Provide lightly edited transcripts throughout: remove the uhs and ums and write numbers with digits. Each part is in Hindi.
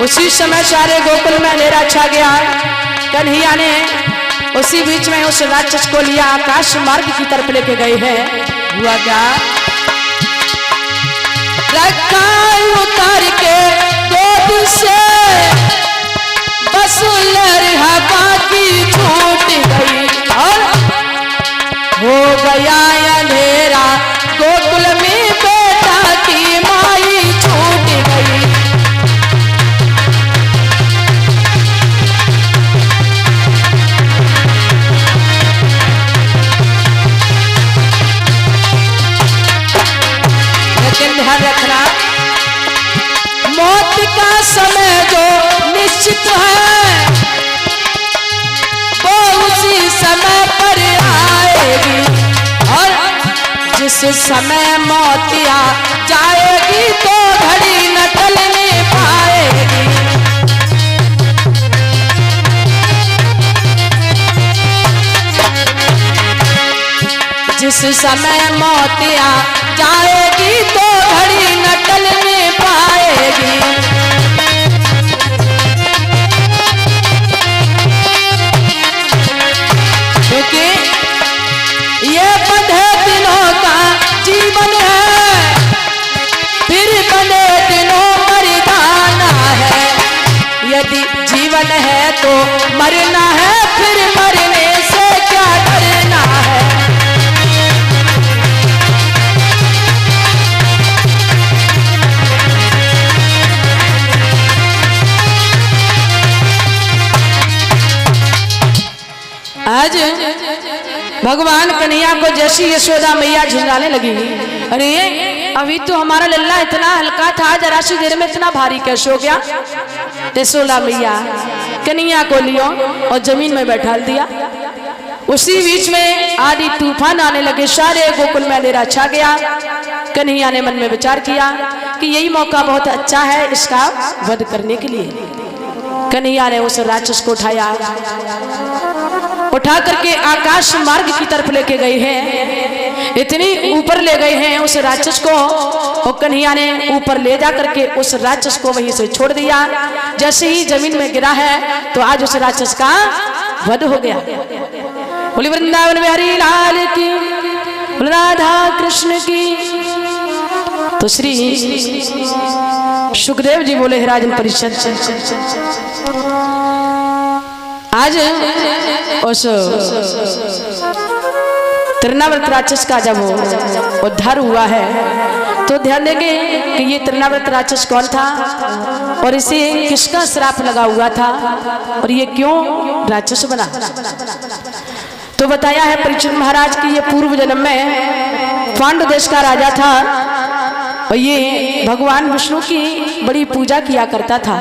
उसी समय सारे गोकुल में अंधेरा छा गया। कन्हैया ने उसी बीच में उस राक्षस को लिया, आकाश मार्ग की तरफ लेके गए हैं। हुआ क्या, रखा उतार के गोद से बसुलर हवा की छूट गई और हो गया अंधेरा गोकुल में, बेटा की माई छूट गई। लेकिन ध्यान रखना, मौत का समय जो निश्चित है वो उसी समय पर आएगी, और जिस समय मौत आ जाएगी तो घड़ी न टलने पाएगी। जिस समय मौत आ जाएगी तो घड़ी न टलने पाएगी। क्योंकि ये बंधे दिनों का जीवन है, फिर बंधे दिनों मरना है। यदि जीवन है तो मरना है, फिर मरने से क्या डरना है। आज भगवान कन्हैया को जैसी यशोदा मैया झुंझाने लगी, अरे अभी तो हमारा लल्ला इतना हल्का था, जरा सी देर में इतना भारी कैसे हो गया। यशोदा मैया कन्हैया को लियो और जमीन में बैठा दिया। उसी बीच में आदि तूफान आने लगे, सारे गोकुल में अंधेरा छा गया। कन्हैया ने मन में विचार किया कि यही मौका बहुत अच्छा है इसका वध करने के लिए। कन्हैया ने उस राक्षस को उठा करके आकाश मार्ग की तरफ लेके गए हैं। इतनी ऊपर ले गए हैं उस राक्षस को, और कन्हैया ने ऊपर ले जा करके उस राक्षस को वहीं से छोड़ दिया। जैसे ही जमीन में गिरा है तो आज उस राक्षस का वध हो गया। बोली वृंदावन बिहारी लाल की, राधा कृष्ण की। तो श्री सुखदेव जी बोले, राजन परिषद आज उस तृणाव्रत राक्षस का जब उद्धार हुआ है तो ध्यान देंगे कि ये तृणाव्रत राक्षस कौन था और इसे किसका श्राप लगा हुआ था और ये क्यों राक्षस बना। तो बताया है परीक्षित महाराज की ये पूर्व जन्म में पांडु देश का राजा था और ये भगवान विष्णु की बड़ी पूजा किया करता था।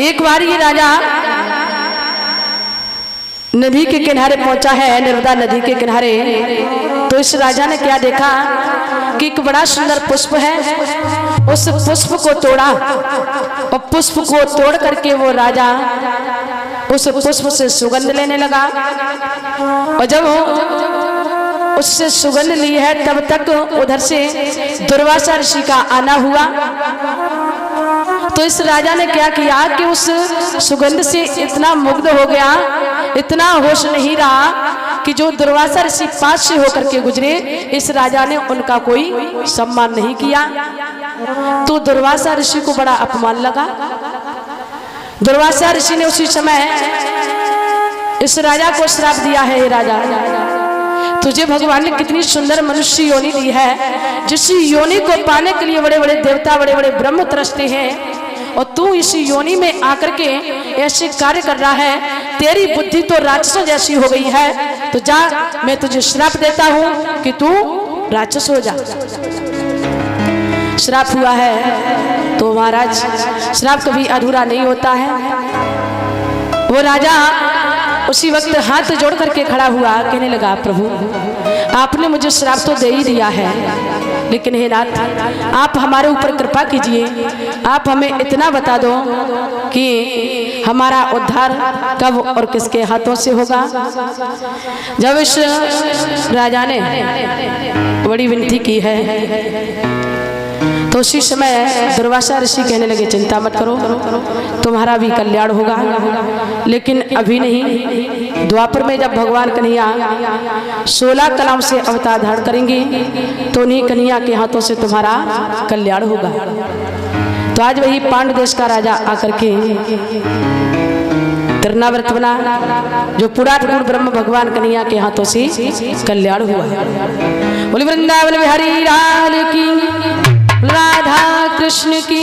एक बार ये राजा नदी के किनारे पहुंचा है, नर्मदा नदी के किनारे। तो इस राजा ने क्या देखा कि एक बड़ा सुंदर पुष्प है, उस पुष्प को तोड़ा और पुष्प को तोड़ करके वो राजा उस पुष्प से सुगंध लेने लगा। और जब उससे सुगंध ली है तब तक उधर से दुर्वासा ऋषि का आना हुआ। तो इस राजा ने क्या किया कि उस सुगंध से इतना मुग्ध हो गया, इतना होश नहीं रहा कि जो दुर्वासा ऋषि पास से होकर के गुजरे, इस राजा ने उनका कोई सम्मान नहीं किया। तो दुर्वासा ऋषि को बड़ा अपमान लगा। दुर्वासा ऋषि ने उसी समय इस राजा को श्राप दिया है, हे राजा, तुझे भगवान ने कितनी सुंदर मनुष्य योनि दी है, जिस योनि को पाने के लिए बड़े बड़े देवता बड़े बड़े ब्रह्म तरसते हैं, और तू इस योनि में आकर के ऐसे कार्य कर रहा है। तेरी बुद्धि तो राक्षसों जैसी हो गई है, तो जा, मैं तुझे श्राप देता हूं कि तू राक्षस हो जा। श्राप हुआ है तो महाराज श्राप कभी अधूरा नहीं होता है। वो राजा उसी वक्त हाथ जोड़ करके खड़ा हुआ, कहने लगा, प्रभु आपने मुझे श्राप तो दे ही दिया है, लेकिन हे नाथ आप हमारे ऊपर कृपा कीजिए। आप हमें इतना बता दो कि हमारा उद्धार कब और किसके हाथों से होगा। जब इस राजा ने बड़ी विनती की है तो उसी समय दुर्वासा ऋषि कहने लगे चिंता मत करो, तुम्हारा भी कल्याण होगा, लेकिन अभी नहीं। द्वापर में जब भगवान कन्हैया 16 कलाओं से अवतार धारण करेंगे तो उन्हीं कन्हैया के हाथों से तुम्हारा कल्याण होगा। तो आज वही पांडु देश का राजा आकर के तिरनाव्रत बना, जो पुराण ब्रह्म भगवान कन्हैया के हाथों से कल्याण हुआ। बोले वृंदावन बिहारी लाल की, राधा कृष्ण की।